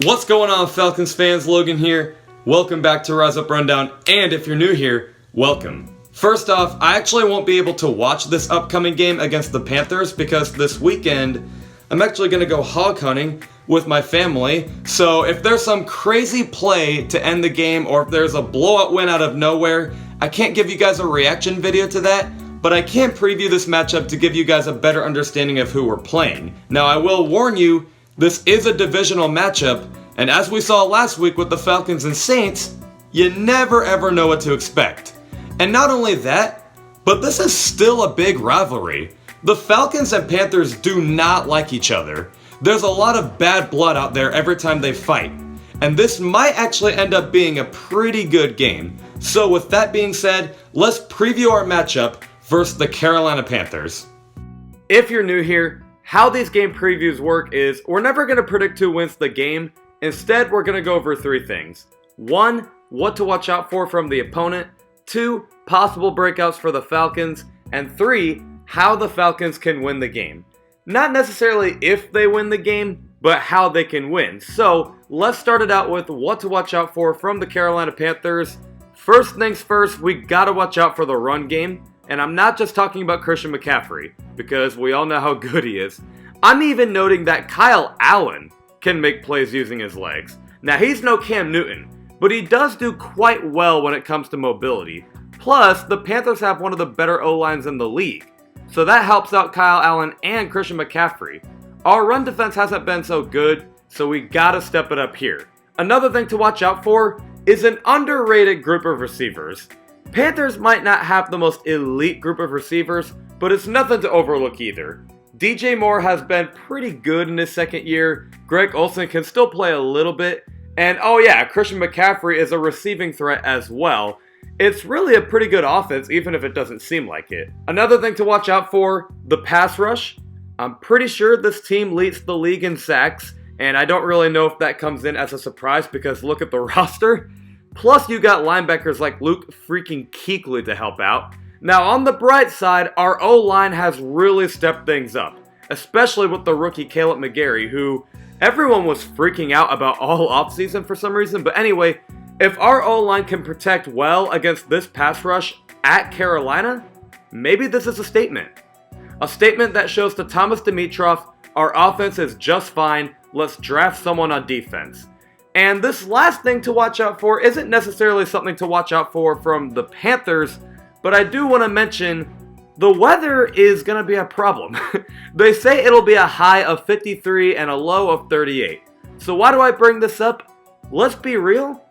What's going on, Falcons fans? Logan here. Welcome back to Rise Up Rundown, and if you're new here, welcome. First off, I actually won't be able to watch this upcoming game against the Panthers because this weekend I'm actually going to go hog hunting with my family. So if there's some crazy play to end the game or if there's a blowout win out of nowhere, I can't give you guys a reaction video to that, but I can preview this matchup to give you guys a better understanding of who we're playing. Now I will warn you, this is a divisional matchup, and as we saw last week with the Falcons and Saints, you never ever know what to expect. And not only that, but this is still a big rivalry. The Falcons and Panthers do not like each other. There's a lot of bad blood out there every time they fight. And this might actually end up being a pretty good game. So with that being said, let's preview our matchup versus the Carolina Panthers. If you're new here, how these game previews work is we're never going to predict who wins the game. Instead, we're going to go over three things. 1, what to watch out for from the opponent. 2, possible breakouts for the Falcons. And 3, how the Falcons can win the game. Not necessarily if they win the game, but how they can win. So, let's start it out with what to watch out for from the Carolina Panthers. First things first, we gotta watch out for the run game. And I'm not just talking about Christian McCaffrey, because we all know how good he is. I'm even noting that Kyle Allen can make plays using his legs. Now, he's no Cam Newton, but he does do quite well when it comes to mobility. Plus, the Panthers have one of the better O-lines in the league. So that helps out Kyle Allen and Christian McCaffrey. Our run defense hasn't been so good, so we gotta step it up here. Another thing to watch out for is an underrated group of receivers. Panthers might not have the most elite group of receivers, but it's nothing to overlook either. DJ Moore has been pretty good in his second year. Greg Olsen can still play a little bit. And oh yeah, Christian McCaffrey is a receiving threat as well. It's really a pretty good offense, even if it doesn't seem like it. Another thing to watch out for, the pass rush. I'm pretty sure this team leads the league in sacks, and I don't really know if that comes in as a surprise because look at the roster. Plus, you got linebackers like Luke freaking Kuechly to help out. Now, on the bright side, our O-line has really stepped things up, especially with the rookie Caleb McGarry, who everyone was freaking out about all offseason for some reason. But anyway, if our O-line can protect well against this pass rush at Carolina, maybe this is a statement. A statement that shows to Thomas Dimitroff, our offense is just fine, let's draft someone on defense. And this last thing to watch out for isn't necessarily something to watch out for from the Panthers, but I do want to mention the weather is going to be a problem. They say it'll be a high of 53 and a low of 38. So why do I bring this up? Let's be real.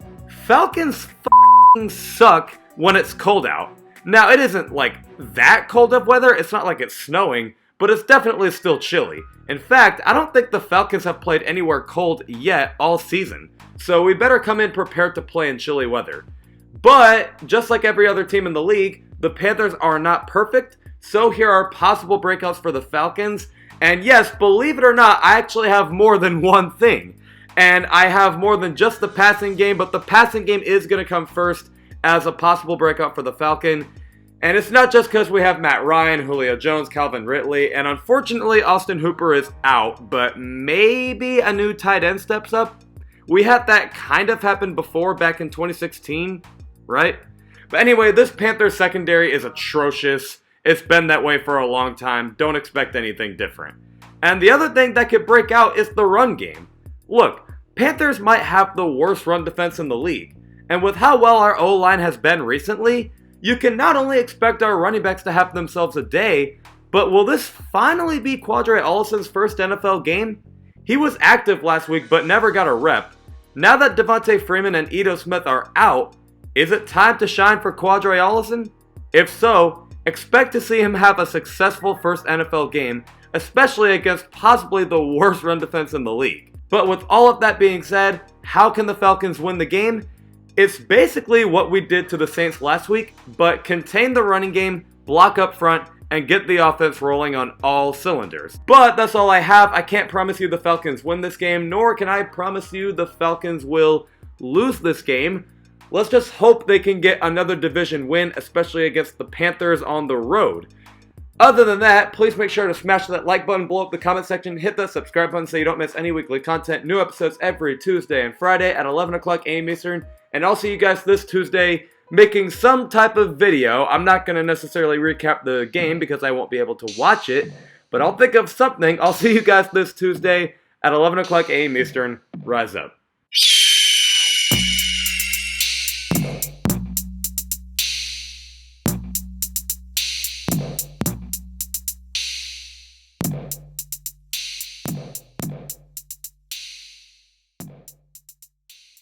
Falcons f***ing suck when it's cold out. Now, it isn't like that cold of weather. It's not like it's snowing, but it's definitely still chilly. In fact, I don't think the Falcons have played anywhere cold yet all season. So we better come in prepared to play in chilly weather. But, just like every other team in the league, the Panthers are not perfect. So here are possible breakouts for the Falcons. And yes, believe it or not, I actually have more than one thing. And I have more than just the passing game, but the passing game is going to come first as a possible breakout for the Falcon. And it's not just because we have Matt Ryan, Julio Jones, Calvin Ridley, and unfortunately Austin Hooper is out, but maybe a new tight end steps up. We had that kind of happen before back in 2016, right? But anyway, this Panthers secondary is atrocious. It's been that way for a long time. Don't expect anything different. And the other thing that could break out is the run game. Look, Panthers might have the worst run defense in the league. And with how well our O-line has been recently, you can not only expect our running backs to have themselves a day, but will this finally be Quadre Ollison's first NFL game? He was active last week but never got a rep. Now that Devontae Freeman and Ito Smith are out, is it time to shine for Quadre Ollison? If so, expect to see him have a successful first NFL game, especially against possibly the worst run defense in the league. But with all of that being said, how can the Falcons win the game? It's basically what we did to the Saints last week, but contain the running game, block up front, and get the offense rolling on all cylinders. But that's all I have. I can't promise you the Falcons win this game, nor can I promise you the Falcons will lose this game. Let's just hope they can get another division win, especially against the Panthers on the road. Other than that, please make sure to smash that like button, blow up the comment section, hit that subscribe button so you don't miss any weekly content. New episodes every Tuesday and Friday at 11 o'clock a.m. Eastern. And I'll see you guys this Tuesday making some type of video. I'm not going to necessarily recap the game because I won't be able to watch it, but I'll think of something. I'll see you guys this Tuesday at 11 o'clock a.m. Eastern. Rise up.